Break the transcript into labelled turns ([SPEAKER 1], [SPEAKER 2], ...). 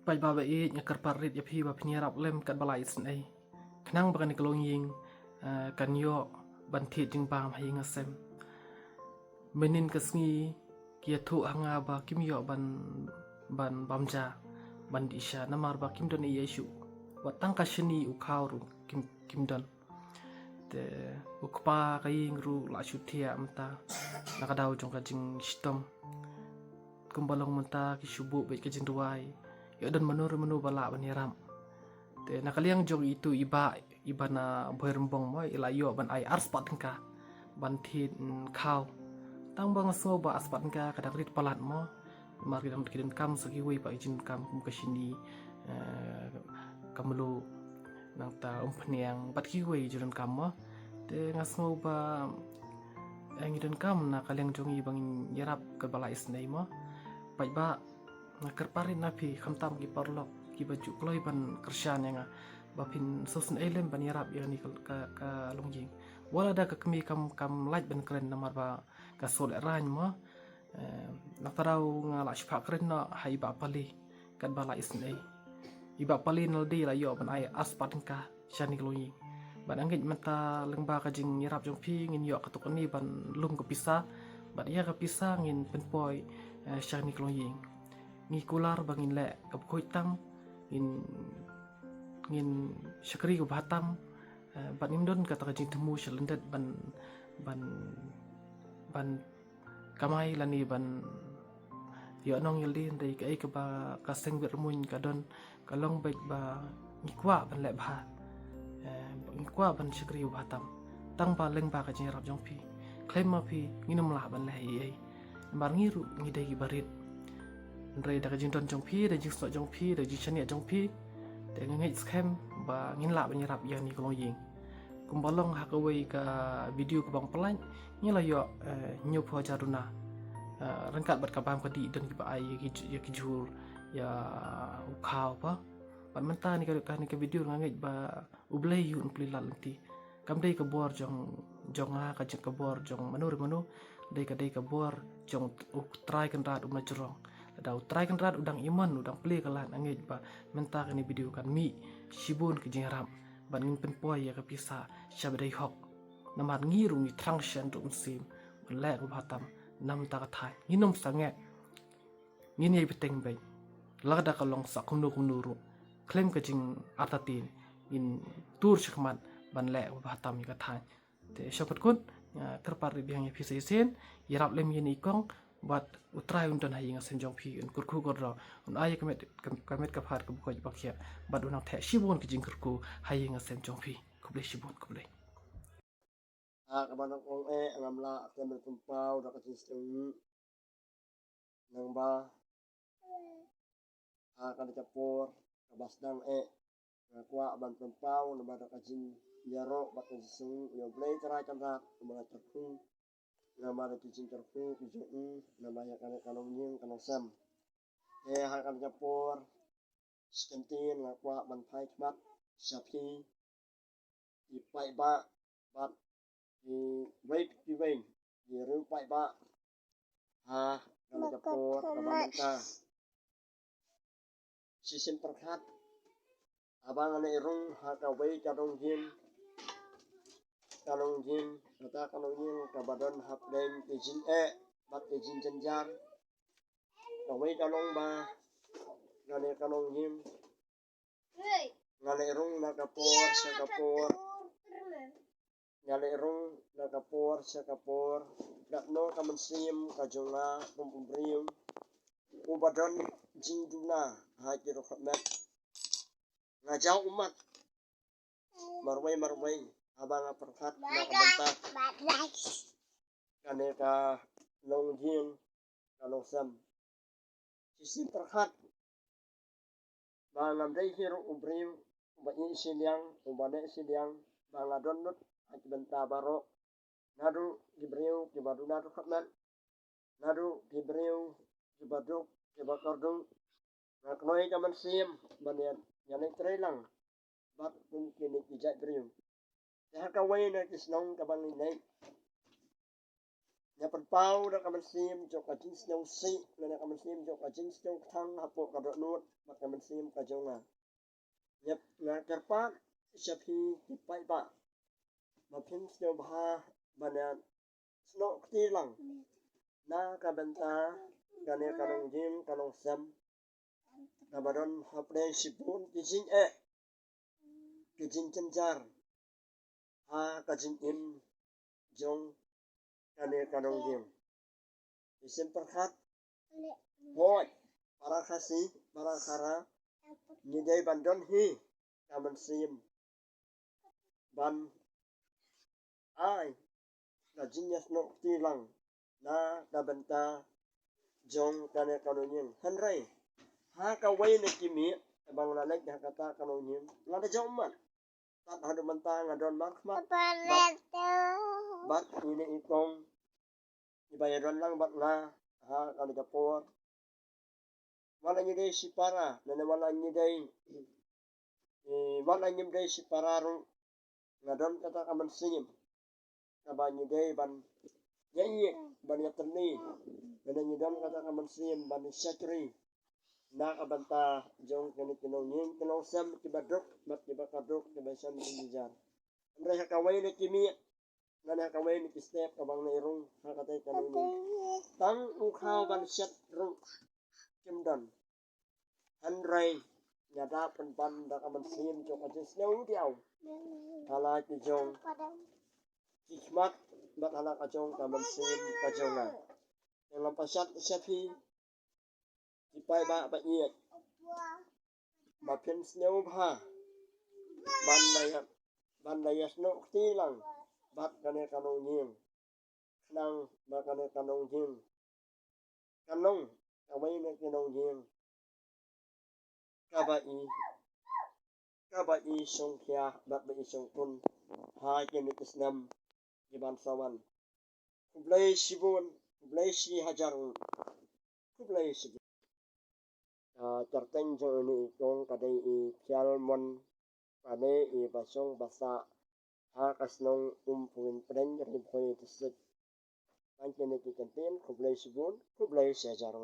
[SPEAKER 1] Pai baba e nyakar parit ya phi ba phnyarap lem kat balai sen ai knang bakan kalong ying kan yo ban thi ting pam hai ngasem menin kasngi kia thu hanga ba kim yo ban bamja ban disha namar ba kim don yeshu watang kashini u khawru kim don te ukpa kaying ru la shutia mta nakadaw jong kajing shitom kumbalong mta ki shubu be kajing duai yo dan menu bala baniram te nakaliang jong itu iba na boirembong mo ila yo ban ai arspat ka ban thin khaw tang bang so ba aspat ka kadak rit palat mo mar kidam kidin kam sagi wei pa ijin kam kum kashini kamlu nang ta umpniang bat ki wei jiran kam mo te ngasmo ba ngidan kam na kaliang jong ibang yarap ke bala isnei mo pai ba nakar parin napi khamtam ki parlok ki baju kloi ban kersyan yang bapin sosun elem ban yarap yani ka longjing wala da ka kami kam light ban keren namar ba ka sol ran mo natarau ngala shpa keren no hai ba pali kan bala isnei iba pali naldi la yo ban ai aspat ka shani longjing ban angit mata lengba ka jing yarap jong pi ngin yo katuk ni ban lum ka pisa ban ya ka pisa ngin penpoi shani longjing ngi kular bangin le kap koitang ngin syakri ko batam ban indon kata kajing temu shalendet ban kamai lani ban yo nong yaldi ndai kai ka ba ka seng bermuin ka don kalong baik ba ngikwa ban le ba ngikwa ban syakri ko batam tang ba leng ba ka jing rap jong pi klaim ma pi nginum lah ban le ai mar ngiru ngidai ki barit ndai da kajing don jong pi da jing so jong pi da jing chania jong pi te ngai scam ba ngin la ban yarap yani ko ying kumbalong hakawai ka video ka bang pelan ngila yo nyu pho jaruna rangkat bat ka bam ka di dan ki ba ai ya ki jur ya ukhaw pa ban menta ni ka video ngai ba ublei yun plilan ti kam dei ka bor jong ka jek ka bor jong manu dei ka bor jong try kan rat umna jrong dau try kan rat udang iman udang play kalan angej ba menta ka ni video kan mi shibun ke jingram ban ngin penpoi ya ka pisa shabdai hok namar ngiru ni trangshan rum sim ban le ko batam nam ta ka thai nginom sange ngin yei beteng bai lagda ka long sa kumnu ru claim ka jing atatin in tur shikman ban le ko batam ka thai te shokat kun terpar biang ya pisa isen yarap lem yin ikong bat utrai undan hayi ngasen jong pi un kurku gorro un ay kamet ka phar ka bukhoj bakhya bat unang the shibon ki jing kurku hayi ngasen jong pi kuble shibon kuble
[SPEAKER 2] kabanang ong ngamla kemer tumpau da kasistem nang ba kan capur kabasdang kwa ban tumpau na ba da kajin yaro bat kasistem yo blay tara kamra kumala terku nama da kijin terku kijin nama ya kan kanong yin kanong sam kan capur skentin na kwa ban phai bat sapi ipai ba bat di wait di wing di rupai ba kalau capur kabanta sisim perkat abang ane irung ka wait kadong jin kata kanong jin kabadon haplen kijin bat kijin jenjar ka wait kalong ba ngane kanong jin ngane irung na kapur sa kapur ngalerong nakapor dakno kamansim kajonga pumbrium ubadon jinduna hajiro khamet ngajau umat marwai abang perkat na kabanta kaneka longjin kalosam sisim perkat bangam dai hiro ubrim ubani siliang bangadon not benta baro nadu gibreu gibadu nadu khatman nadu gibreu gibadu gibakordung naknoi kaman sim banian yani trelang bat kun kini kijak breu ya ka wayna kisnong kabang nei nya pau da kaman sim jo ka jing snyong si na kaman sim jo ka jing snyong thang hapo ka do nut ba kaman sim ka jonga nya na kerpa shapi ki pai ba ma phin snyong ba banan sno ti lang na ka benta kane kanong jim kanong sam na badon hapre sipun ki jing ki jing chanjar ha ka jing im jong kane kanong jim isim perhat hoi para khasi para khara ni dei bandon hi kaman sim ban ai ka jinyas no ti lang na ka benta jong kane kanong jim hanrai ha ka wai ne kimi bang la lek ha kata kanong jim la da jom man tat hadu menta ngadon mak mak bat ini ikong ibayaran lang bat la ha kali kapor wala ni dei si para na wala ni dei wala ni dei si para ro ngadon kata kaman sim kaba ni dei ban ye ban ya terni na ni don kata kaman sim ban satri na kabanta jong kini kinong yin kinong sam kibadok bat kibakadok kibasam kinjar andre ha kawai ni kimi na na kawai ni step kabang na irong ha katay kanong ni tang ukhaw ban sat ro kimdan hanray nyada pan da kaman sim jo ka jis nyaw diaw hala ki jong hikmat bat hala ka jong kaman sim ka jonga yang lampasat sapi ipai ba iet ba pin snew ba ban laya sno tilang bat kane kanong nim nang ba kane kanong jim kanong kawai ne kanong jim kabai song kya bat ba isong kun ha kene kisnam iban sawan kublai sibun kublai si hajar kublai sibun terteng jo ini kong kadai i pialmon kane i basong basa ha kasnong puin preng rim khoi tsit kan kene ki kantin kublai sibun kublai si hajar